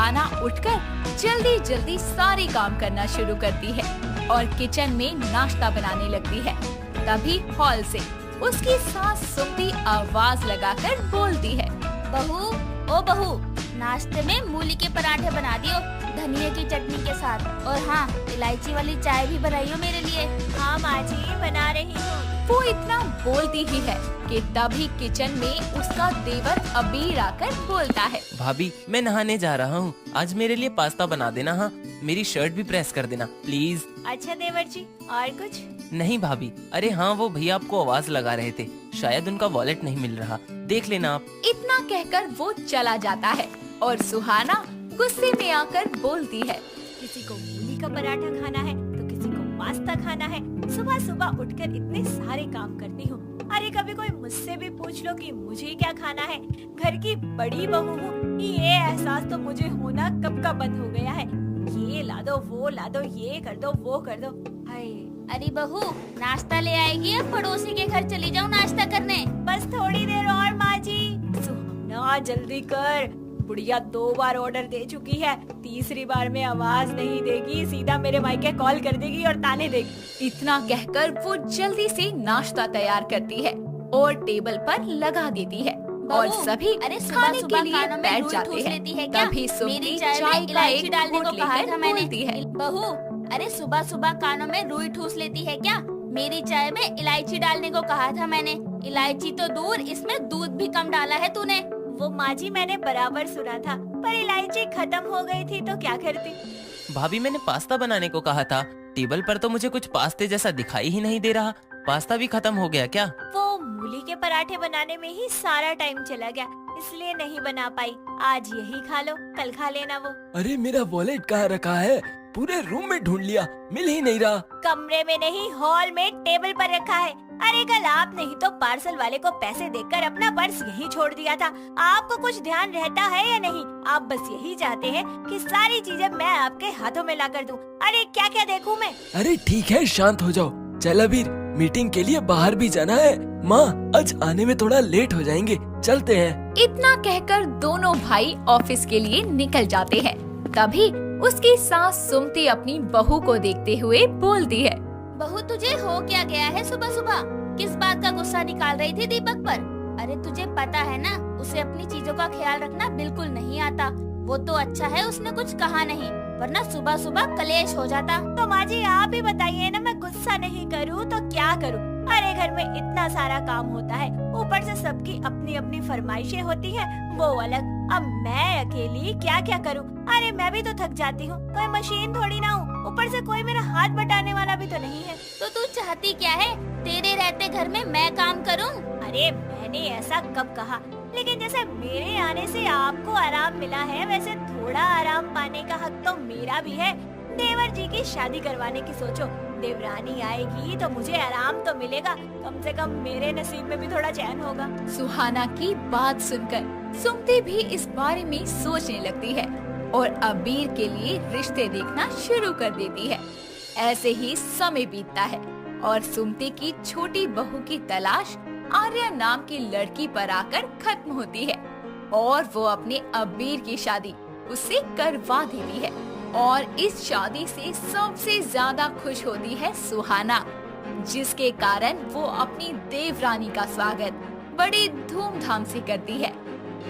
सुहाना उठकर जल्दी जल्दी सारे काम करना शुरू करती है और किचन में नाश्ता बनाने लगती है। तभी हॉल से उसकी सास सुमती आवाज लगाकर बोलती है, बहू, ओ बहू, नाश्ते में मूली के पराठे बना दियो धनिया की चटनी के साथ, और हाँ, इलायची वाली चाय भी बनाइयो मेरे लिए। हाँ माँ जी, बना रही हूँ। वो इतना बोलती ही है कि तभी किचन में उसका देवर अबीर आकर बोलता है, भाभी मैं नहाने जा रहा हूँ, आज मेरे लिए पास्ता बना देना। हाँ, मेरी शर्ट भी प्रेस कर देना प्लीज। अच्छा देवर जी, और कुछ? नहीं भाभी, अरे हाँ, वो भैया आपको आवाज लगा रहे थे, शायद उनका वॉलेट नहीं मिल रहा, देख लेना आप। इतना कहकर वो चला जाता है और सुहाना गुस्से में आकर बोलती है, किसी को मूली का पराठा खाना है तो किसी को पास्ता खाना है। सुबह सुबह उठकर इतने सारे काम करती हूँ। अरे कभी कोई मुझसे भी पूछ लो कि मुझे क्या खाना है। घर की बड़ी बहू हूँ, ये एहसास तो मुझे होना कब का बंद हो गया है। ये ला दो, वो ला दो, ये कर दो, वो कर दो। हाय, अरे बहू, नाश्ता ले आएगी या पड़ोसी के घर चली जाऊँ नाश्ता करने? बस थोड़ी देर और माँ जी। सुहाना जल्दी कर, बुढ़िया 2 बार ऑर्डर दे चुकी है, तीसरी बार में आवाज नहीं देगी, सीधा मेरे मायके कॉल कर देगी और ताने देगी। इतना कहकर वो जल्दी से नाश्ता तैयार करती है और टेबल पर लगा देती है और सभी अरे खाने के लिए बैठ जाते हैं। तभी सुमती मेरी चाय में का एक इलायची डालने घूंट को कहा लेकर था मैंने। बोलती है, बहू, अरे सुबह सुबह कानों में रुई ठूस लेती है क्या? मेरी चाय में इलायची डालने को कहा था मैंने। इलायची तो दूर, इसमें दूध भी कम डाला है तूने। वो माँ जी मैंने बराबर सुना था, पर इलायची खत्म हो गई थी तो क्या करती। भाभी मैंने पास्ता बनाने को कहा था, टेबल पर तो मुझे कुछ पास्ते जैसा दिखाई ही नहीं दे रहा, पास्ता भी खत्म हो गया क्या? वो मूली के पराठे बनाने में ही सारा टाइम चला गया, इसलिए नहीं बना पाई। आज यही खा लो, कल खा लेना वो। अरे मेरा वॉलेट कहाँ रखा है? पूरे रूम में ढूंढ लिया, मिल ही नहीं रहा। कमरे में नहीं, हॉल में टेबल पर रखा है। अरे कल आप नहीं तो पार्सल वाले को पैसे देकर अपना पर्स यहीं छोड़ दिया था। आपको कुछ ध्यान रहता है या नहीं? आप बस यही चाहते हैं कि सारी चीजें मैं आपके हाथों में ला कर दूं। अरे क्या क्या देखूं मैं? अरे ठीक है, शांत हो जाओ। चल अबीर, मीटिंग के लिए बाहर भी जाना है। माँ, आज आने में थोड़ा लेट हो जाएंगे, चलते हैं। इतना कहकर दोनों भाई ऑफिस के लिए निकल जाते हैं। तभी उसकी सास सुमती अपनी बहू को देखते हुए बोलती है, बहू तुझे हो क्या गया है सुबह सुबह? किस बात का गुस्सा निकाल रही थी दीपक पर? अरे तुझे पता है ना, उसे अपनी चीजों का ख्याल रखना बिल्कुल नहीं आता। वो तो अच्छा है उसने कुछ कहा नहीं, वरना सुबह सुबह कलेश हो जाता। तो माँ जी आप ही बताइए ना, मैं गुस्सा नहीं करूँ तो क्या करूँ? अरे घर में इतना सारा काम होता है, ऊपर से सबकी अपनी अपनी फरमाइशें होती हैं, वो अलग। अब मैं अकेली क्या क्या करूँ? अरे मैं भी तो थक जाती हूँ, कोई मशीन थोड़ी ना हूँ। ऊपर से कोई मेरा हाथ बटाने वाला भी तो नहीं है। तो तू चाहती क्या है? तेरे रहते घर में मैं काम करूँ? अरे मैंने ऐसा कब कहा? लेकिन जैसे मेरे आने से आपको आराम मिला है, वैसे थोड़ा आराम पाने का हक तो मेरा भी है। देवर जी की शादी करवाने की सोचो, देवरानी आएगी तो मुझे आराम तो मिलेगा, कम से कम मेरे नसीब में भी थोड़ा चैन होगा। सुहाना की बात सुनकर सुमती भी इस बारे में सोचने लगती है और अबीर के लिए रिश्ते देखना शुरू कर देती है। ऐसे ही समय बीतता है और सुमती की छोटी बहू की तलाश आर्या नाम की लड़की पर आकर खत्म होती है और वो अपने अबीर की शादी उससे करवा देती है। और इस शादी से सबसे ज्यादा खुश होती है सुहाना, जिसके कारण वो अपनी देवरानी का स्वागत बड़ी धूमधाम से करती है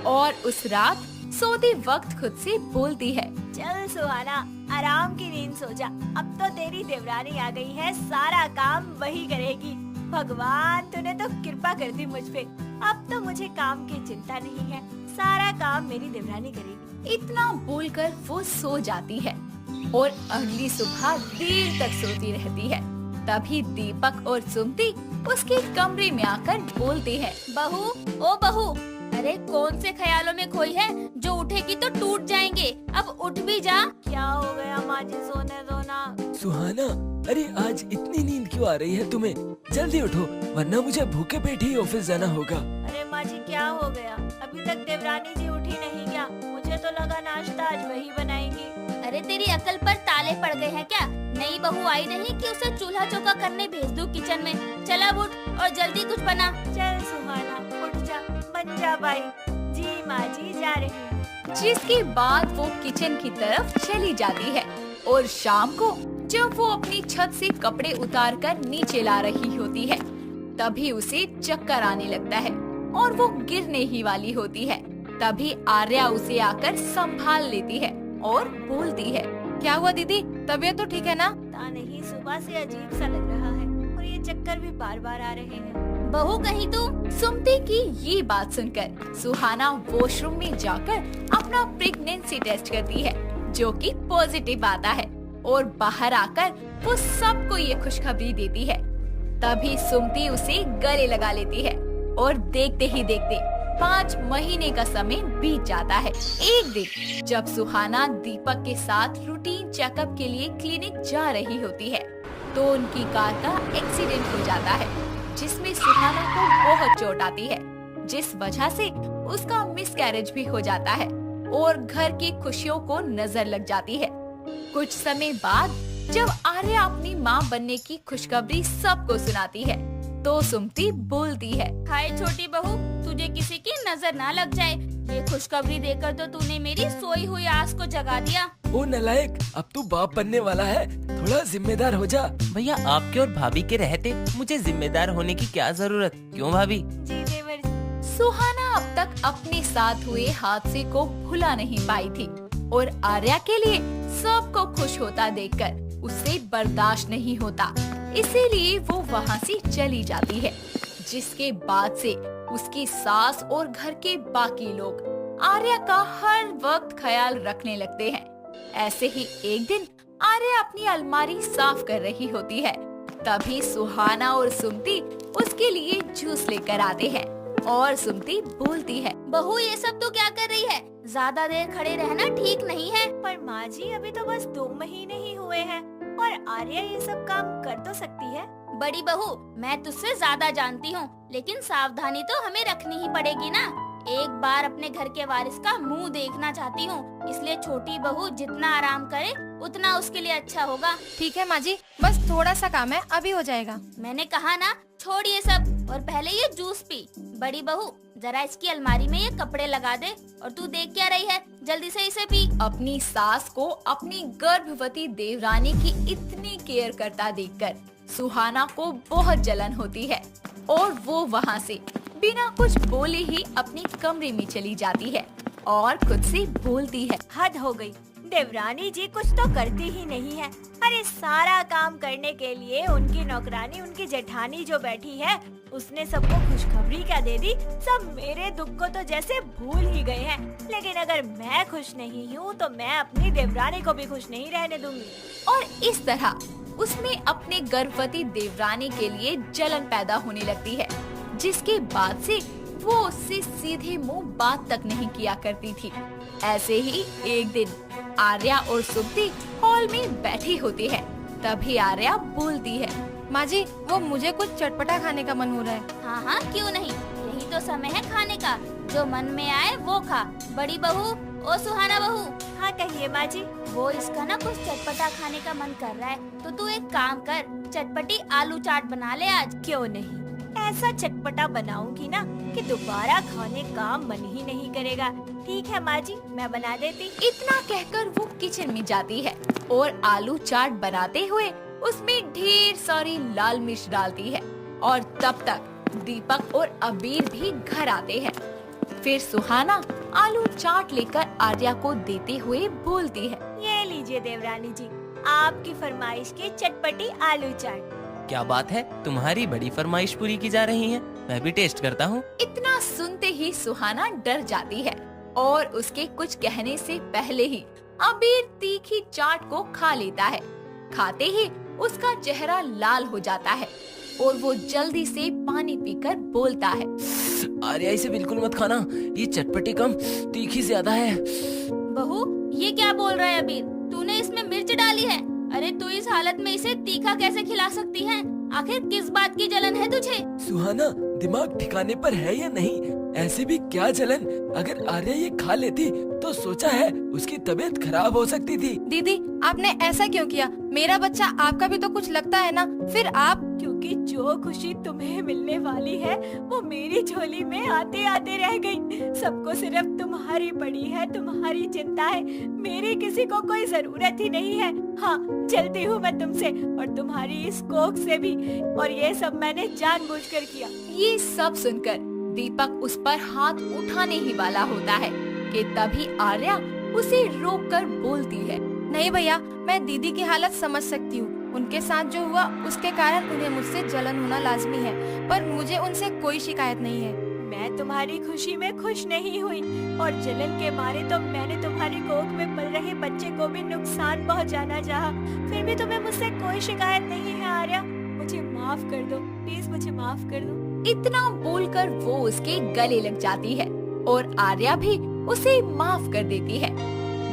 और उस रात सोते वक्त खुद से बोलती है, चल सुहाना, आराम की नींद सो जा। अब तो तेरी देवरानी आ गई है, सारा काम वही करेगी। भगवान तूने तो कृपा कर दी मुझ पे, अब तो मुझे काम की चिंता नहीं है, सारा काम मेरी देवरानी करेगी। इतना बोलकर वो सो जाती है और अगली सुबह देर तक सोती रहती है। तभी दीपक और सुमती उसके कमरे में आकर बोलते हैं, बहू, ओ बहू, अरे कौन से ख्यालों में खोई है जो उठेगी तो टूट जाएंगे, अब उठ भी जा। क्या हो गया माँ जी, सोने दो ना। सुहाना, अरे आज इतनी नींद क्यों आ रही है तुम्हें? जल्दी उठो, वरना मुझे भूखे पेट ही ऑफिस जाना होगा। अरे माँ जी क्या हो गया? अभी तक देवरानी जी उठी नहीं क्या? मुझे तो लगा नाश्ता आज वही बनाएंगी। अरे तेरी अकल पर ताले पड़ गए हैं क्या? नई बहू आई नहीं कि उसे चूल्हा चौका करने भेज दूं किचन में? चला उठ और जल्दी कुछ बना। चल सुहाना, उठ जा, बन जा भाई। जी माँ जी, जा रही हूँ। जिसके बाद वो किचन की तरफ चली जाती है और शाम को जब वो अपनी छत से कपड़े उतार कर नीचे ला रही होती है तभी उसे चक्कर आने लगता है और वो गिरने ही वाली होती है। तभी आर्या उसे आकर संभाल लेती है और बोलती है, क्या हुआ दीदी, तबीयत तो ठीक है ना? पता नहीं, सुबह से अजीब सा लग रहा है और ये चक्कर भी बार बार आ रहे हैं। बहू कहीं तू। सुमति की ये बात सुनकर सुहाना वॉशरूम में जाकर अपना प्रेगनेंसी टेस्ट करती है जो कि पॉजिटिव आता है और बाहर आकर वो सबको ये खुशखबरी देती है। तभी सुमति उसे गले लगा लेती है और देखते ही देखते 5 महीने का समय बीत जाता है। एक दिन जब सुहाना दीपक के साथ रूटीन चेकअप के लिए क्लिनिक जा रही होती है तो उनकी कार का एक्सीडेंट हो जाता है जिसमें सुहाना को बहुत चोट आती है, जिस वजह से उसका मिसकैरेज भी हो जाता है और घर की खुशियों को नजर लग जाती है। कुछ समय बाद जब आर्या अपनी माँ बनने की खुशखबरी सबको सुनाती है तो सुमति बोलती है, हाय छोटी बहू, तुझे किसी की नजर ना लग जाए। ये खुशखबरी देकर तो तूने मेरी सोई हुई आस को जगा दिया। ओ नलायक, अब तू बाप बनने वाला है, थोड़ा जिम्मेदार हो जा। भैया आपके और भाभी के रहते मुझे जिम्मेदार होने की क्या जरूरत, क्यों भाभी? जी देवर जी। सुहाना अब तक अपने साथ हुए हादसे को भुला नहीं पाई थी और आर्या के लिए सबको खुश होता देखकर उसे बर्दाश्त नहीं होता, इसीलिए वो वहाँ से चली जाती है। जिसके बाद से उसकी सास और घर के बाकी लोग आर्या का हर वक्त ख्याल रखने लगते हैं। ऐसे ही एक दिन आर्या अपनी अलमारी साफ कर रही होती है, तभी सुहाना और सुमति उसके लिए जूस लेकर आते हैं और सुमति बोलती है, बहू ये सब तो क्या कर रही है? ज्यादा देर खड़े रहना ठीक नहीं है। पर माँ जी, अभी तो बस 2 महीने ही हुए हैं और आर्या ये सब काम कर तो सकती है। बड़ी बहू, मैं तुझसे ज्यादा जानती हूँ, लेकिन सावधानी तो हमें रखनी ही पड़ेगी ना। एक बार अपने घर के वारिस का मुंह देखना चाहती हूँ, इसलिए छोटी बहू जितना आराम करे उतना उसके लिए अच्छा होगा। ठीक है माँ जी, बस थोड़ा सा काम है, अभी हो जाएगा। मैंने कहा ना, छोड़ ये सब और पहले ये जूस पी। बड़ी बहू, जरा इसकी अलमारी में ये कपड़े लगा दे और तू देख क्या रही है, जल्दी से इसे पी। अपनी सास को अपनी गर्भवती देवरानी की इतनी केयर करता देखकर सुहाना को बहुत जलन होती है और वो वहाँ से बिना कुछ बोले ही अपने कमरे में चली जाती है और खुद से बोलती है, हद हो गई, देवरानी जी कुछ तो करती ही नहीं है। अरे सारा काम करने के लिए उनकी नौकरानी, उनकी जेठानी जो बैठी है, उसने सबको खुशखबरी क्या दे दी। सब मेरे दुख को तो जैसे भूल ही गए हैं। लेकिन अगर मैं खुश नहीं हूँ तो मैं अपनी देवरानी को भी खुश नहीं रहने दूंगी। और इस तरह उसमें अपने गर्भवती देवरानी के लिए जलन पैदा होने लगती है, जिसके बाद से वो उससे सीधे मुंह बात तक नहीं किया करती थी। ऐसे ही एक दिन आर्या और सुमति हॉल में बैठी होती है, तभी आर्या बोलती है, माँ जी, वो मुझे कुछ चटपटा खाने का मन हो रहा है। हाँ हाँ, क्यों नहीं, यही तो समय है खाने का, जो मन में आए वो खा। बड़ी बहू, ओ सुहाना बहू। हाँ कहिए माँ जी। वो इसका ना कुछ चटपटा खाने का मन कर रहा है, तो तू एक काम कर, चटपटी आलू चाट बना ले आज। क्यों नहीं, ऐसा चटपटा बनाऊंगी ना कि दोबारा खाने का मन ही नहीं करेगा। ठीक है माँ जी, मैं बना देती। इतना कहकर वो किचन में जाती है और आलू चाट बनाते हुए उसमें ढेर सारी लाल मिर्च डालती है और तब तक दीपक और अबीर भी घर आते हैं। फिर सुहाना आलू चाट लेकर आर्या को देते हुए बोलती है, ये लीजिए देवरानी जी, आपकी फरमाइश की चटपटी आलू चाट। क्या बात है, तुम्हारी बड़ी फरमाइश पूरी की जा रही है, मैं भी टेस्ट करता हूँ। इतना सुनते ही सुहाना डर जाती है और उसके कुछ कहने से पहले ही अबीर तीखी चाट को खा लेता है। खाते ही उसका चेहरा लाल हो जाता है और वो जल्दी से पानी पीकर बोलता है, आर्या, इसे बिल्कुल मत खाना, ये चटपटी कम तीखी ज्यादा है। बहू, ये क्या बोल रहा है अबीर, तूने इसमें मिर्च डाली है? अरे तू इस हालत में इसे तीखा कैसे खिला सकती है? आखिर किस बात की जलन है तुझे? सुहाना, दिमाग ठिकाने पर है या नहीं? ऐसे भी क्या जलन, अगर आर्या ये खा लेती तो सोचा है उसकी तबीयत खराब हो सकती थी। दीदी, आपने ऐसा क्यों किया? मेरा बच्चा आपका भी तो कुछ लगता है ना, फिर आप। क्योंकि क्योंकि जो खुशी तुम्हें मिलने वाली है वो मेरी झोली में आते आते रह गई। सबको सिर्फ तुम्हारी पड़ी है, तुम्हारी चिंता है, मेरी किसी को कोई जरूरत ही नहीं है। हाँ, चलती हूँ मैं तुमसे और तुम्हारी इस कोख से भी, और ये सब मैंने जानबूझकर किया। ये सब सुनकर दीपक उस पर हाथ उठाने ही वाला होता है कि तभी आर्या उसे रोककर बोलती है। नहीं भैया, मैं दीदी की हालत समझ सकती हूँ। उनके साथ जो हुआ उसके कारण उन्हें मुझसे जलन होना लाजमी है, पर मुझे उनसे कोई शिकायत नहीं है। मैं तुम्हारी खुशी में खुश नहीं हुई और जलन के मारे तो मैंने तुम्हारी कोख में पल रहे बच्चे को भी नुकसान पहुंचाना चाहा। फिर भी तुम्हें मुझसे कोई शिकायत नहीं है आर्या, मुझे माफ कर दो, प्लीज मुझे माफ कर दो। इतना बोलकर वो उसके गले लग जाती है और आर्या भी उसे माफ कर देती है।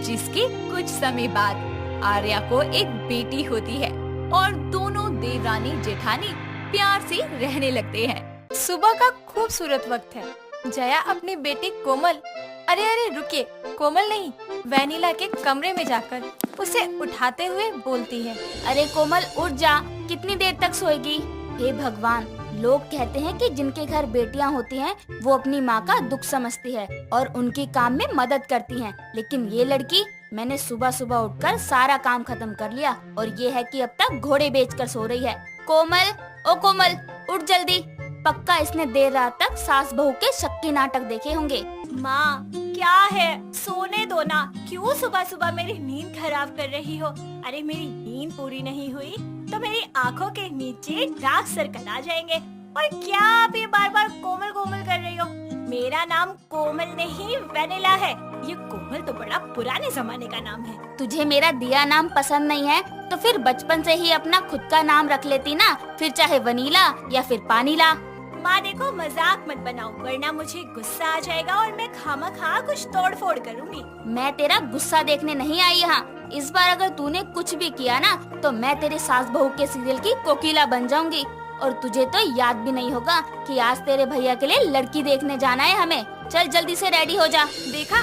जिसके कुछ समय बाद आर्या को एक बेटी होती है और दोनों देवरानी जेठानी प्यार से रहने लगते हैं। सुबह का खूबसूरत वक्त है। जया अपनी बेटी कोमल, अरे रुकिए, कोमल नहीं, वैनिला के कमरे में जाकर उसे उठाते हुए बोलती है। अरे कोमल उठ जा, कितनी देर तक सोएगी? हे भगवान, लोग कहते हैं कि जिनके घर बेटियां होती हैं वो अपनी माँ का दुख समझती है और उनकी काम में मदद करती हैं, लेकिन ये लड़की, मैंने सुबह सुबह उठकर सारा काम खत्म कर लिया और ये है कि अब तक घोड़े बेचकर सो रही है। कोमल, ओ कोमल, उठ जल्दी, पक्का इसने देर रात तक सास बहू के शक्की नाटक देखे होंगे। माँ, क्या है, सोने दो ना, क्यों सुबह सुबह मेरी नींद खराब कर रही हो? अरे मेरी नींद पूरी नहीं हुई तो मेरी आँखों के नीचे डार्क सर्कल आ जाएंगे। और क्या आप ये बार बार कोमल कोमल कर रही हो? मेरा नाम कोमल नहीं वैनिला है। ये कोमल तो बड़ा पुराने जमाने का नाम है। तुझे मेरा दिया नाम पसंद नहीं है तो फिर बचपन से ही अपना खुद का नाम रख लेती ना, फिर चाहे वनीला या फिर पानीला। माँ देखो, मजाक मत बनाओ वरना मुझे गुस्सा आ जाएगा और मैं खामखा कुछ तोड़ फोड़ करूँगी। मैं तेरा गुस्सा देखने नहीं आई यहाँ। इस बार अगर तूने कुछ भी किया ना तो मैं तेरे सास बहू के सीरियल की कोकिला बन जाऊंगी। और तुझे तो याद भी नहीं होगा कि आज तेरे भैया के लिए लड़की देखने जाना है हमें। चल जल्दी से रेडी हो जा। देखा,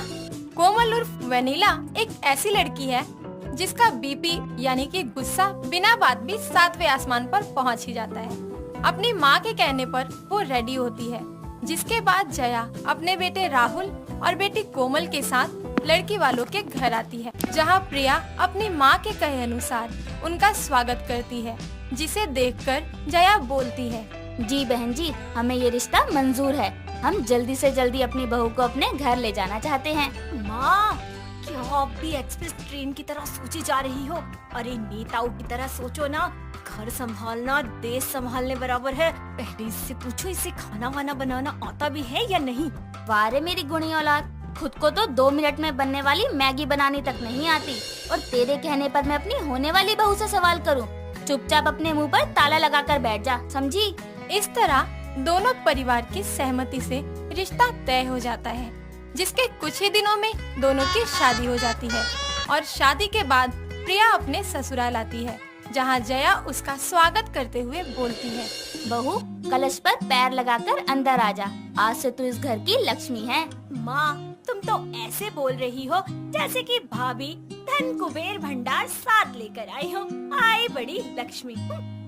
कोमल उर्फ वैनिला एक ऐसी लड़की है जिसका बीपी यानी कि गुस्सा बिना बात भी 7वें आसमान पर पहुंच ही जाता है। अपनी माँ के कहने पर वो रेडी होती है, जिसके बाद जया अपने बेटे राहुल और बेटी कोमल के साथ लड़की वालों के घर आती है, जहाँ प्रिया अपनी माँ के कहे अनुसार उनका स्वागत करती है, जिसे देखकर जया बोलती है, जी बहन जी, हमें ये रिश्ता मंजूर है। हम जल्दी से जल्दी अपनी बहू को अपने घर ले जाना चाहते हैं। माँ, क्या आप भी एक्सप्रेस ट्रेन की तरह सोची जा रही हो? अरे नेताओं की तरह सोचो ना, घर संभालना देश संभालने बराबर है। पहले इससे पूछो इसे खाना वाना बनाना आता भी है या नहीं। वारे मेरी गुणी औलाद, खुद को तो 2 मिनट में बनने वाली मैगी बनानी तक नहीं आती और तेरे कहने पर मैं अपनी होने वाली बहू से सवाल करूं? चुपचाप अपने मुंह पर ताला लगाकर बैठ जा, समझी? इस तरह दोनों परिवार की सहमति से रिश्ता तय हो जाता है, जिसके कुछ ही दिनों में दोनों की शादी हो जाती है। और शादी के बाद प्रिया अपने ससुराल आती है, जहां जया उसका स्वागत करते हुए बोलती है, बहू, कलश पर पैर लगाकर अंदर आ जा, आज से तू इस घर की लक्ष्मी है। माँ, तुम तो ऐसे बोल रही हो जैसे कि भाभी धन कुबेर भंडार साथ लेकर आई हो। आई बड़ी लक्ष्मी।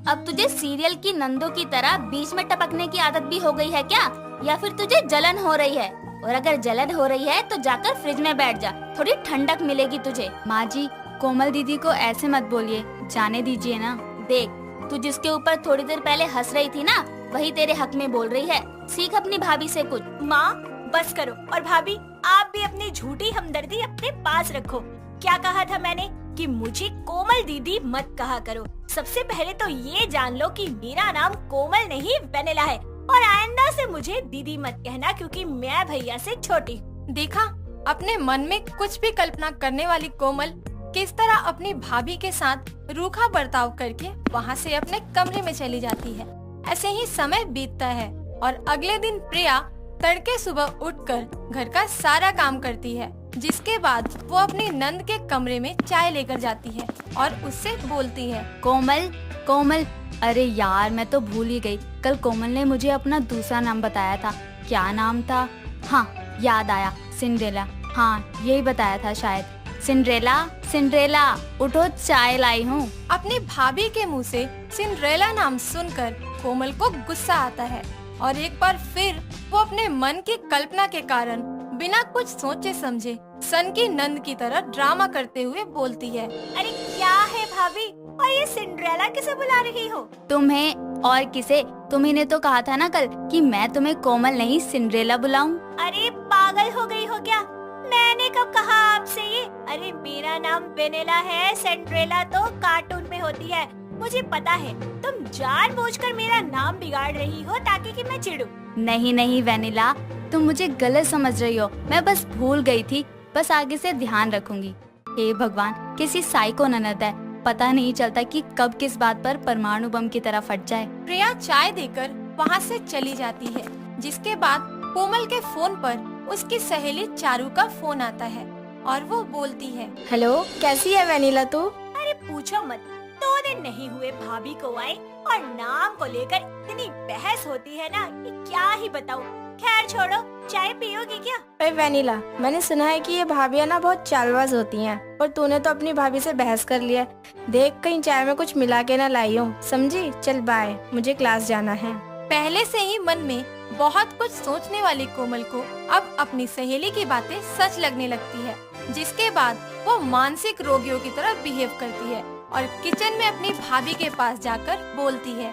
अब तुझे सीरियल की नंदों की तरह बीच में टपकने की आदत भी हो गई है क्या? या फिर तुझे जलन हो रही है? और अगर जलन हो रही है तो जाकर फ्रिज में बैठ जा, थोड़ी ठंडक मिलेगी तुझे। माँ जी, कोमल दीदी को ऐसे मत बोलिए, जाने दीजिए ना। देख, तू जिसके ऊपर थोड़ी देर पहले हंस रही थी ना, वही तेरे हक में बोल रही है। सीख अपनी भाभी से कुछ। माँ, बस करो। और भाभी, आप भी अपनी झूठी हमदर्दी अपने पास रखो। क्या कहा था मैंने कि मुझे कोमल दीदी मत कहा करो। सबसे पहले तो ये जान लो कि मेरा नाम कोमल नहीं वैनिला है, और आइंदा से मुझे दीदी मत कहना क्योंकि मैं भैया से छोटी। देखा, अपने मन में कुछ भी कल्पना करने वाली कोमल किस तरह अपनी भाभी के साथ रूखा बर्ताव करके वहाँ से अपने कमरे में चली जाती है। ऐसे ही समय बीतता है और अगले दिन प्रिया तड़के सुबह उठकर घर का सारा काम करती है, जिसके बाद वो अपनी नंद के कमरे में चाय लेकर जाती है और उससे बोलती है, कोमल, कोमल, अरे यार मैं तो भूल ही गई। कल कोमल ने मुझे अपना दूसरा नाम बताया था। क्या नाम था? हाँ, याद आया, सिंड्रेला। हाँ, यही बताया था शायद। सिंड्रेला, सिंड्रेला, उठो, चाय लाई हूँ। अपनी भाभी के मुंह से सिंड्रेला नाम सुनकर कोमल को गुस्सा आता है और एक बार फिर वो अपने मन की कल्पना के कारण बिना कुछ सोचे समझे सन की नंद की तरह ड्रामा करते हुए बोलती है। अरे क्या है भाभी, और ये सिंड्रेला किसे बुला रही हो? तुम्हें और किसे? तुम्ही ने तो कहा था ना कल कि मैं तुम्हें कोमल नहीं सिंड्रेला बुलाऊं। अरे पागल हो गई हो क्या? मैंने कब कहा आपसे ये? अरे मेरा नाम वेनिला है, सिंड्रेला तो कार्टून में होती है। मुझे पता है तुम जानबूझकर मेरा नाम बिगाड़ रही हो ताकि कि मैं चिढ़ूं। नहीं नहीं वेनिला, तुम मुझे गलत समझ रही हो। मैं बस भूल गई थी, बस आगे से ध्यान रखूंगी। हे भगवान, कैसी साइको ननद है, पता नहीं चलता कि कब किस बात पर परमाणु बम की तरह फट जाए। प्रिया चाय देकर वहाँ से चली जाती है, जिसके बाद कोमल के फोन पर उसकी सहेली चारू का फोन आता है और वो बोलती है, हेलो, कैसी है वेनिला तू? अरे पूछो मत, 2 दिन नहीं हुए भाभी को आए और नाम को लेकर इतनी बहस होती है ना कि क्या ही बताऊं। खैर छोड़ो, चाय पियोगी क्या? अरे वेनिला, मैंने सुना है कि ये भाभियाँ ना बहुत चालबाज होती हैं और तूने तो अपनी भाभी से बहस कर लिया। देख कहीं चाय में कुछ मिला के ना लाई हो, समझी? चल बाय, मुझे क्लास जाना है। पहले से ही मन में बहुत कुछ सोचने वाली कोमल को अब अपनी सहेली की बातें सच लगने लगती है, जिसके बाद वो मानसिक रोगियों की तरह बिहेव करती है और किचन में अपनी भाभी के पास जाकर बोलती है,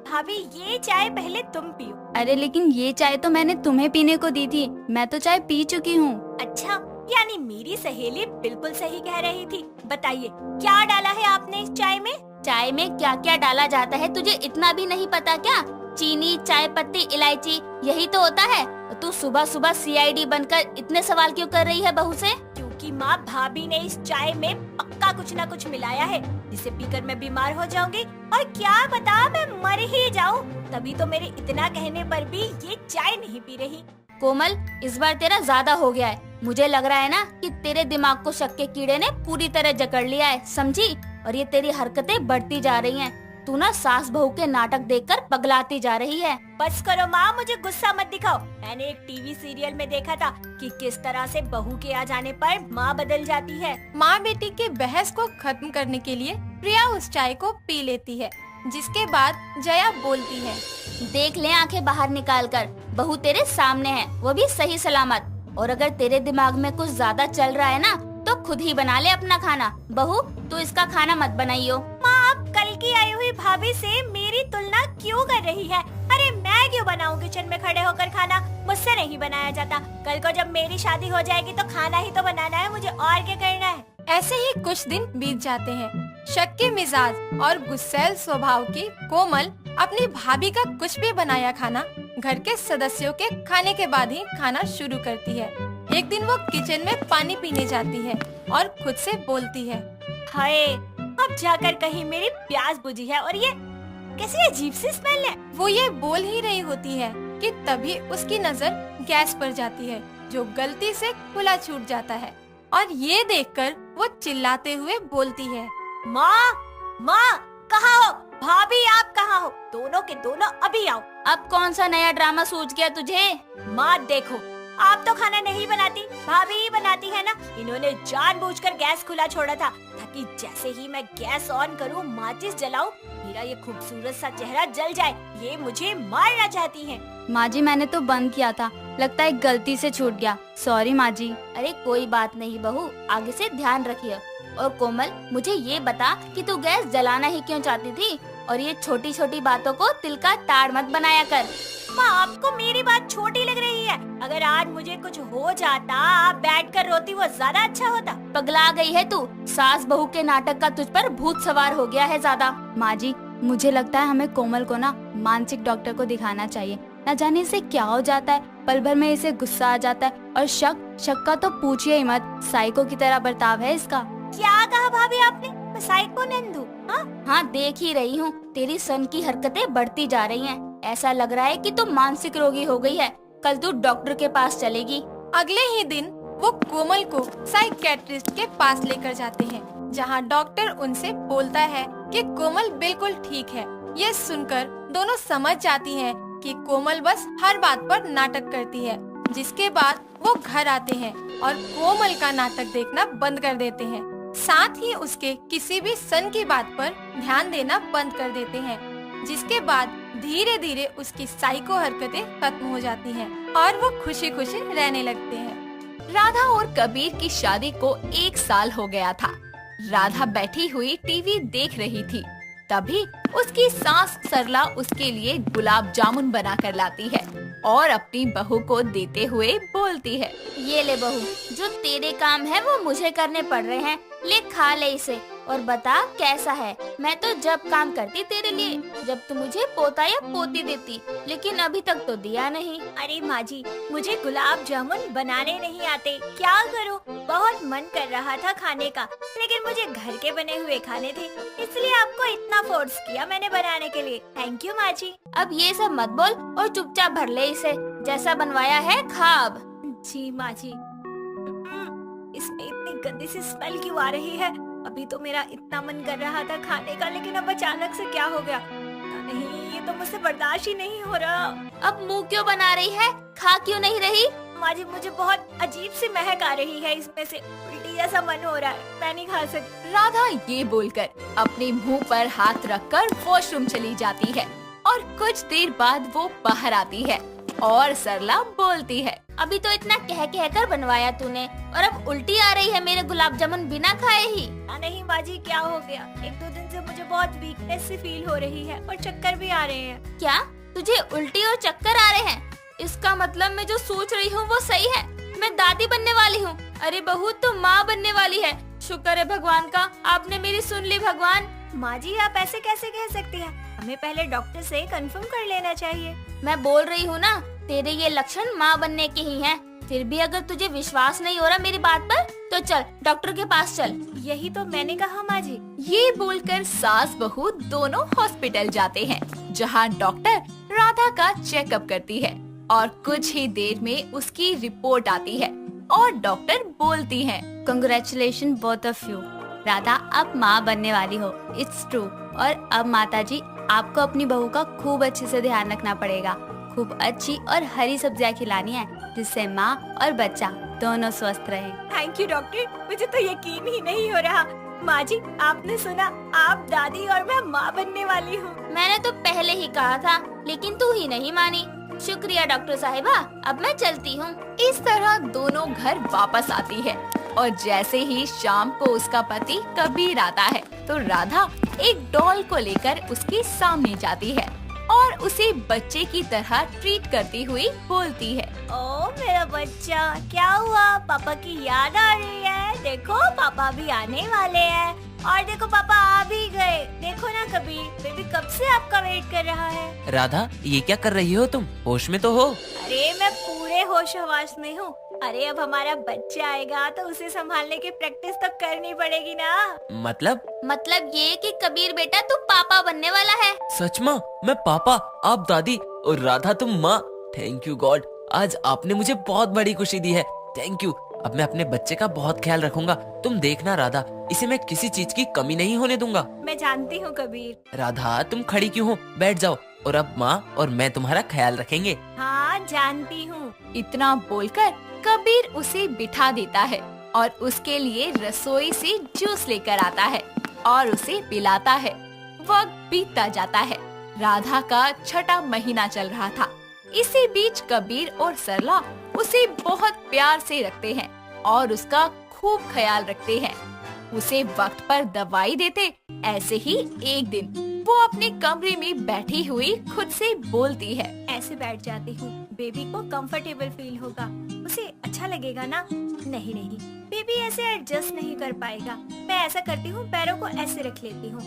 भाभी ये चाय पहले तुम पियो। अरे लेकिन ये चाय तो मैंने तुम्हें पीने को दी थी, मैं तो चाय पी चुकी हूँ। अच्छा, यानी मेरी सहेली बिल्कुल सही कह रही थी। बताइए क्या डाला है आपने इस चाय में? चाय में क्या क्या डाला जाता है तुझे इतना भी नहीं पता क्या? चीनी, चाय पत्ती, इलायची, यही तो होता है। तू सुबह सुबह CID बनकर इतने सवाल क्यों कर रही है बहू से? क्योंकि माँ भाभी ने इस चाय में पक्का कुछ न कुछ मिलाया है, जिसे पीकर मैं बीमार हो जाऊंगी और क्या पता मैं मर ही जाऊं। तभी तो मेरे इतना कहने पर भी ये चाय नहीं पी रही। कोमल, इस बार तेरा ज्यादा हो गया है। मुझे लग रहा है ना कि तेरे दिमाग को शक के कीड़े ने पूरी तरह जकड़ लिया है, समझी? और ये तेरी हरकतें बढ़ती जा रही हैं। तू ना सास बहू के नाटक देखकर पगलाती जा रही है। बस करो माँ, मुझे गुस्सा मत दिखाओ। मैंने एक टीवी सीरियल में देखा था कि किस तरह से बहू के आ जाने पर माँ बदल जाती है। माँ बेटी की बहस को खत्म करने के लिए प्रिया उस चाय को पी लेती है, जिसके बाद जया बोलती है, देख ले आंखें बाहर निकाल कर, बहू तेरे सामने है, वो भी सही सलामत। और अगर तेरे दिमाग में कुछ ज्यादा चल रहा है ना तो खुद ही बना ले अपना खाना। बहू, तू इसका खाना मत बनाइयो। माँ, आप कल की आई हुई भाभी से मेरी तुलना क्यों कर रही है? अरे मैं क्यों बनाऊं किचन में खड़े होकर खाना? मुझसे नहीं बनाया जाता। कल को जब मेरी शादी हो जाएगी तो खाना ही तो बनाना है मुझे, और क्या करना है? ऐसे ही कुछ दिन बीत जाते हैं। शक के मिजाज और गुस्सैल स्वभाव की कोमल अपनी भाभी का कुछ भी बनाया खाना घर के सदस्यों के खाने के बाद ही खाना शुरू करती है। एक दिन वो किचन में पानी पीने जाती है और खुद से बोलती है, हाय, अब जाकर कहीं मेरी प्यास बुझी है और ये कैसी अजीब सी स्मेल है। वो ये बोल ही रही होती है कि तभी उसकी नजर गैस पर जाती है, जो गलती से खुला छूट जाता है और ये देखकर वो चिल्लाते हुए बोलती है, माँ, माँ, कहाँ हो? भाभी आप कहाँ हो? दोनों के दोनों अभी आओ। अब कौन सा नया ड्रामा सूझ गया तुझे? माँ देखो, आप तो खाना नहीं बनाती, भाभी ही बनाती है ना। इन्होंने जानबूझकर गैस खुला छोड़ा था ताकि जैसे ही मैं गैस ऑन करूँ, माचिस जलाऊं, मेरा ये खूबसूरत सा चेहरा जल जाए। ये मुझे मारना चाहती हैं। माँ जी, मैंने तो बंद किया था, लगता है गलती से छूट गया। सॉरी माँ जी। अरे कोई बात नहीं बहू, आगे से ध्यान रखिए। और कोमल, मुझे ये बता कि तू गैस जलाना ही क्यों चाहती थी? और ये छोटी छोटी बातों को तिल का ताड़ मत बनाया कर। माँ, आपको मेरी बात छोटी लग रही है? अगर आज मुझे कुछ हो जाता, आप बैठकर रोती, वो ज्यादा अच्छा होता। पगला गई है तू? सास बहू के नाटक का तुझ पर भूत सवार हो गया है ज्यादा। माँ जी, मुझे लगता है हमें कोमल को ना मानसिक डॉक्टर को दिखाना चाहिए। न जाने इसे क्या हो जाता है, पल भर में इसे गुस्सा आ जाता है और शक का तो पूछिए ही मत। साइको की तरह बर्ताव है इसका। क्या कहा भाभी आपने? मैं साइको नंदू? हाँ, देख ही रही हूँ, तेरी सन की हरकतें बढ़ती जा रही हैं। ऐसा लग रहा है कि तू मानसिक रोगी हो गई है। कल तू डॉक्टर के पास चलेगी। अगले ही दिन वो कोमल को साइकियाट्रिस्ट के पास लेकर जाते हैं, जहाँ डॉक्टर उनसे बोलता है कि कोमल बिल्कुल ठीक है। ये सुनकर दोनों समझ जाती हैं कि कोमल बस हर बात पर नाटक करती है। जिसके बाद वो घर आते हैं और कोमल का नाटक देखना बंद कर देते हैं। साथ ही उसके किसी भी सन की बात पर ध्यान देना बंद कर देते हैं। जिसके बाद धीरे धीरे उसकी साइको हरकतें खत्म हो जाती हैं और वो खुशी खुशी रहने लगते हैं। राधा और कबीर की शादी को 1 साल हो गया था। राधा बैठी हुई टीवी देख रही थी। तभी उसकी सास सरला उसके लिए गुलाब जामुन बना कर लाती है और अपनी बहू को देते हुए बोलती है, ये ले बहू, जो तेरे काम है वो मुझे करने पड़ रहे हैं, ले खा ले इसे और बता कैसा है। मैं तो जब काम करती तेरे लिए, जब तू मुझे पोता या पोती देती, लेकिन अभी तक तो दिया नहीं। अरे माँ जी, मुझे गुलाब जामुन बनाने नहीं आते, क्या करूँ? बहुत मन कर रहा था खाने का, लेकिन मुझे घर के बने हुए खाने थे, इसलिए आपको इतना फोर्स किया मैंने बनाने के लिए। थैंक यू माँ जी। अब ये सब मत बोल और चुपचाप भर ले इसे, जैसा बनवाया है खा अब। जी माँ जी। इसमें इतनी गंदी सी स्मेल क्यों आ रही है? अभी तो मेरा इतना मन कर रहा था खाने का, लेकिन अब अचानक से क्या हो गया? नहीं, ये तो मुझसे बर्दाश्त ही नहीं हो रहा। अब मुंह क्यों बना रही है? खा क्यों नहीं रही? माँ जी, मुझे बहुत अजीब सी महक आ रही है, इसमें से उल्टी जैसा मन हो रहा है, मैं नहीं खा सकती। राधा ये बोलकर अपने मुंह पर हाथ रखकर वॉशरूम चली जाती है और कुछ देर बाद वो बाहर आती है और सरला बोलती है, अभी तो इतना कह कर बनवाया तूने और अब उल्टी आ रही है मेरे गुलाब जामुन बिना खाए ही। नहीं माँ जी, क्या हो गया? 1-2 दिन से मुझे बहुत वीकनेस सी फील हो रही है और चक्कर भी आ रहे हैं। क्या तुझे उल्टी और चक्कर आ रहे हैं? इसका मतलब मैं जो सोच रही हूँ वो सही है, मैं दादी बनने वाली हूँ। अरे बहू, तू माँ बनने वाली है। शुक्र है भगवान का, आपने मेरी सुन ली भगवान। माँ जी, आप ऐसे कैसे कह सकती हैं? हमें पहले डॉक्टर से कंफर्म कर लेना चाहिए। मैं बोल रही हूँ ना, तेरे ये लक्षण माँ बनने के ही हैं। फिर भी अगर तुझे विश्वास नहीं हो रहा मेरी बात पर, तो चल डॉक्टर के पास चल। यही तो मैंने कहा माँ जी। ये बोलकर सास बहू दोनों हॉस्पिटल जाते हैं, जहाँ डॉक्टर राधा का चेकअप करती है और कुछ ही देर में उसकी रिपोर्ट आती है और डॉक्टर बोलती है, congratulation both of you. Radha अब माँ बनने वाली हो, इट्स ट्रू। और अब माताजी, आपको अपनी बहू का खूब अच्छे से ध्यान रखना पड़ेगा। खूब अच्छी और हरी सब्जियाँ खिलानी है, जिससे माँ और बच्चा दोनों स्वस्थ रहे। थैंक यू डॉक्टर, मुझे तो यकीन ही नहीं हो रहा। माँ जी, आपने सुना, आप दादी और मैं माँ बनने वाली हूँ। मैंने तो पहले ही कहा था, लेकिन तू ही नहीं मानी। शुक्रिया डॉक्टर साहिबा, अब मैं चलती हूँ। इस तरह दोनों घर वापस आती है और जैसे ही शाम को उसका पति कबीर आता है, तो राधा एक डॉल को लेकर उसके सामने जाती है और उसे बच्चे की तरह ट्रीट करती हुई बोलती है, ओ मेरा बच्चा, क्या हुआ? पापा की याद आ रही है? देखो पापा भी आने वाले हैं और देखो पापा आ भी गए। देखो ना कबीर, बेबी कब से आपका वेट कर रहा है। राधा, ये क्या कर रही हो तुम? होश में तो हो? अरे मैं पूरे होश हवास में हूँ। अरे अब हमारा बच्चा आएगा तो उसे संभालने की प्रैक्टिस तो करनी पड़ेगी ना। मतलब ये कि कबीर बेटा तू पापा बनने वाला है। सच माँ, मैं पापा, आप दादी और राधा तुम माँ। थैंक यू गॉड, आज आपने मुझे बहुत बड़ी खुशी दी है। Thank you. अब मैं अपने बच्चे का बहुत ख्याल रखूंगा। तुम देखना राधा, इसे मैं किसी चीज की कमी नहीं होने दूंगा। मैं जानती हूँ कबीर। राधा, तुम खड़ी क्यों हो? बैठ जाओ और अब माँ और मैं तुम्हारा ख्याल रखेंगे। हाँ जानती हूँ। इतना बोलकर कबीर उसे बिठा देता है और उसके लिए रसोई से जूस लेकर आता है और उसे पिलाता है। वक्त बीतता जाता है। राधा का 6ठा महीना चल रहा था। इसी बीच कबीर और सरला उसे बहुत प्यार से रखते हैं और उसका खूब ख्याल रखते हैं। उसे वक्त पर दवाई देते। ऐसे ही एक दिन वो अपने कमरे में बैठी हुई खुद से बोलती है, ऐसे बैठ जाती हूँ, बेबी को कंफर्टेबल फील होगा, उसे अच्छा लगेगा ना। नहीं नहीं, बेबी ऐसे एडजस्ट नहीं कर पाएगा। मैं ऐसा करती हूँ, पैरों को ऐसे रख लेती हूँ।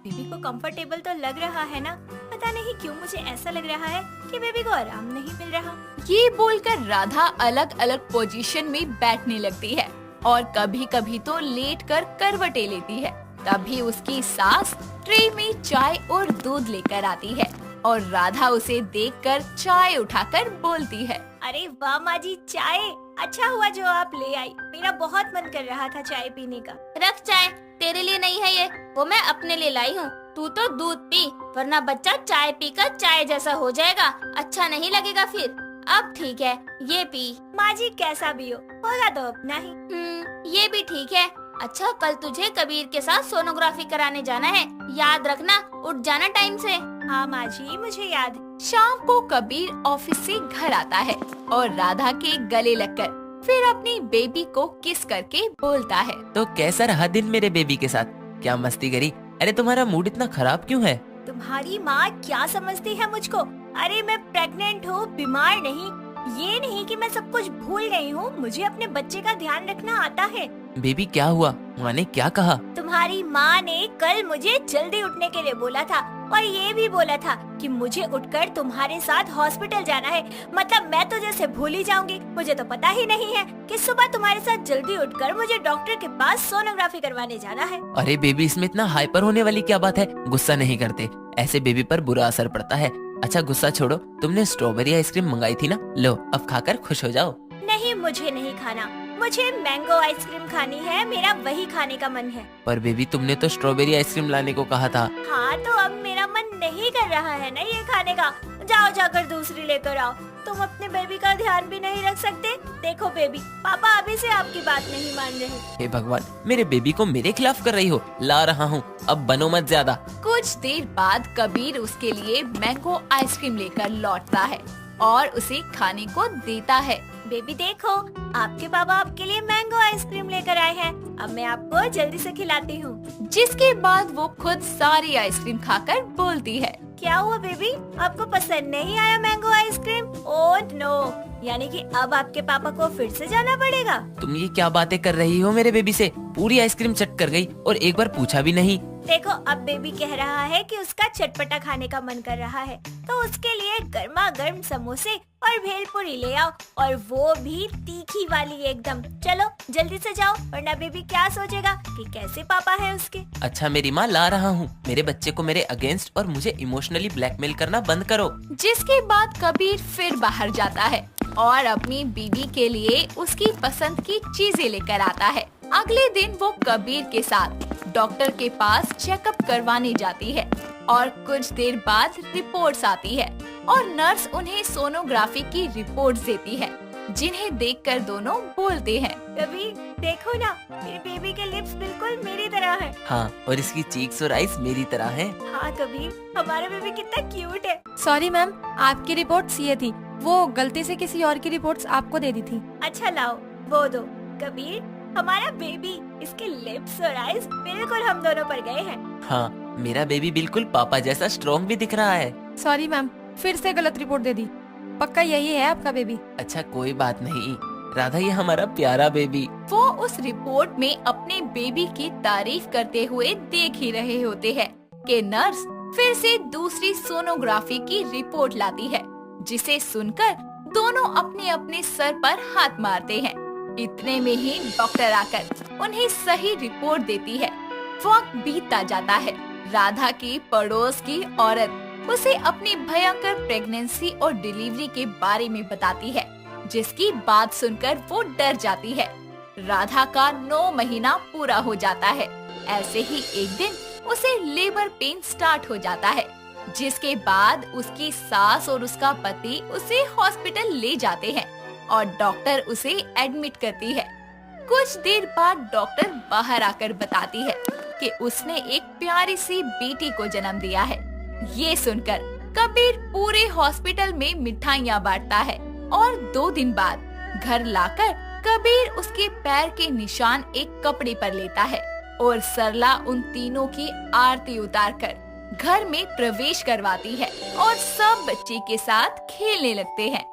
बेबी को कंफर्टेबल तो लग रहा है ना। पता नहीं क्यों मुझे ऐसा लग रहा है कि बेबी को आराम नहीं मिल रहा। ये बोलकर राधा अलग अलग पोजीशन में बैठने लगती है और कभी कभी तो लेटकर करवटें लेती है। तभी उसकी सास ट्रे में चाय और दूध लेकर आती है और राधा उसे देखकर चाय उठाकर बोलती है, अरे वाह माँ जी, चाय! अच्छा हुआ जो आप ले आई, मेरा बहुत मन कर रहा था चाय पीने का। रख चाय, तेरे लिए नहीं है ये, वो मैं अपने लिए लाई हूँ। तू तो दूध पी, वरना बच्चा चाय पीकर चाय जैसा हो जाएगा, अच्छा नहीं लगेगा फिर। अब ठीक है, ये पी। माँ जी कैसा भी होगा तो अपना ही। ये भी ठीक है। अच्छा, कल तुझे कबीर के साथ सोनोग्राफी कराने जाना है, याद रखना, उठ जाना टाइम से। हाँ माँ जी, मुझे याद है। शाम को कबीर ऑफिस से घर आता है और राधा के गले लगकर फिर अपनी बेबी को किस करके बोलता है। तो कैसा रहा दिन मेरे बेबी के साथ? क्या मस्ती करी? अरे तुम्हारा मूड इतना खराब क्यों है? तुम्हारी माँ क्या समझती है मुझको? अरे मैं प्रेग्नेंट हूँ, बीमार नहीं। ये नहीं कि मैं सब कुछ भूल गई हूँ, मुझे अपने बच्चे का ध्यान रखना आता है। बेबी क्या हुआ? माँ ने क्या कहा? तुम्हारी माँ ने कल मुझे जल्दी उठने के लिए बोला था और ये भी बोला था कि मुझे उठकर तुम्हारे साथ हॉस्पिटल जाना है। मतलब मैं तो जैसे भूल ही जाऊंगी। मुझे तो पता ही नहीं है कि सुबह तुम्हारे साथ जल्दी उठकर मुझे डॉक्टर के पास सोनोग्राफी करवाने जाना है। अरे बेबी, इसमें इतना हाइपर होने वाली क्या बात है? गुस्सा नहीं करते, ऐसे बेबी पर बुरा असर पड़ता है। अच्छा गुस्सा छोड़ो, तुमने स्ट्रॉबेरी आइसक्रीम मंगाई थी ना, लो अब खाकर खुश हो जाओ। नहीं, मुझे नहीं खाना, मुझे मैंगो आइसक्रीम खानी है, मेरा वही खाने का मन है। पर बेबी तुमने तो स्ट्रॉबेरी आइसक्रीम लाने को कहा था। हाँ तो अब मेरा मन नहीं कर रहा है ना ये खाने का। जाओ जाकर दूसरी लेकर आओ। तुम अपने बेबी का ध्यान भी नहीं रख सकते। देखो बेबी, पापा अभी से आपकी बात नहीं मान रहे। हे भगवान, मेरे बेबी को मेरे खिलाफ कर रही हो। ला रहा हूँ, अब बनो मत ज्यादा। कुछ देर बाद कबीर उसके लिए मैंगो आइसक्रीम लेकर लौटता है और उसे खाने को देता है। बेबी देखो, आपके पापा आपके लिए मैंगो आइसक्रीम लेकर आए हैं। अब मैं आपको जल्दी से खिलाती हूँ। जिसके बाद वो खुद सारी आइसक्रीम खाकर बोलती है, क्या हुआ बेबी, आपको पसंद नहीं आया मैंगो आइसक्रीम? ओह नो, यानी कि अब आपके पापा को फिर से जाना पड़ेगा। तुम ये क्या बातें कर रही हो मेरे बेबी से? पूरी आइसक्रीम चट कर गई और एक बार पूछा भी नहीं। देखो, अब बेबी कह रहा है कि उसका चटपटा खाने का मन कर रहा है, तो उसके लिए गर्मा गर्म समोसे और भेलपुरी ले आओ, और वो भी तीखी वाली एकदम। चलो जल्दी से जाओ, वरना बेबी क्या सोचेगा कि कैसे पापा है उसके। अच्छा मेरी माँ, ला रहा हूँ। मेरे बच्चे को मेरे अगेंस्ट और मुझे इमोशनली ब्लैकमेल करना बंद करो। जिसके बाद कबीर फिर बाहर जाता है और अपनी बीवी के लिए उसकी पसंद की चीजें लेकर आता है। अगले दिन वो कबीर के साथ डॉक्टर के पास चेकअप करवाने जाती है और कुछ देर बाद रिपोर्ट्स आती है और नर्स उन्हें सोनोग्राफी की रिपोर्ट्स देती है, जिन्हें देखकर दोनों बोलते हैं, कबीर देखो ना, मेरे बेबी के लिप्स बिल्कुल मेरी तरह हैं। हाँ, और इसकी चीक्स और आइज मेरी तरह हैं। हाँ कबीर, हमारा बेबी कितना क्यूट है। सॉरी मैम, आपकी रिपोर्ट्स ये थी, वो गलती से किसी और की रिपोर्ट्स आपको दे दी थी। अच्छा लाओ वो दो। कबीर, हमारा बेबी, इसके लिप्स और आइज बिल्कुल हम दोनों पर गए हैं। हाँ, मेरा बेबी बिल्कुल पापा जैसा स्ट्रॉन्ग भी दिख रहा है। सॉरी मैम, फिर से गलत रिपोर्ट दे दी। पक्का यही है आपका बेबी? अच्छा कोई बात नहीं राधा, ये हमारा प्यारा बेबी। वो उस रिपोर्ट में अपने बेबी की तारीफ करते हुए देख ही रहे होते हैं कि नर्स फिर से दूसरी सोनोग्राफी की रिपोर्ट लाती है, जिसे सुनकर दोनों अपने अपने सर पर हाथ मारते हैं। इतने में ही डॉक्टर आकर उन्हें सही रिपोर्ट देती है। वक्त बीतता जाता है। राधा की पड़ोस की औरत उसे अपनी भयंकर प्रेगनेंसी और डिलीवरी के बारे में बताती है, जिसकी बात सुनकर वो डर जाती है। राधा का 9 महीना पूरा हो जाता है। ऐसे ही एक दिन उसे लेबर पेन स्टार्ट हो जाता है, जिसके बाद उसकी सास और उसका पति उसे हॉस्पिटल ले जाते हैं और डॉक्टर उसे एडमिट करती है। कुछ देर बाद डॉक्टर बाहर आकर बताती है कि उसने एक प्यारी सी बेटी को जन्म दिया है। ये सुनकर कबीर पूरे हॉस्पिटल में मिठाइयाँ बांटता है और 2 दिन बाद घर लाकर कबीर उसके पैर के निशान एक कपड़े पर लेता है और सरला उन तीनों की आरती उतारकर घर में प्रवेश करवाती है और सब बच्चे के साथ खेलने लगते हैं।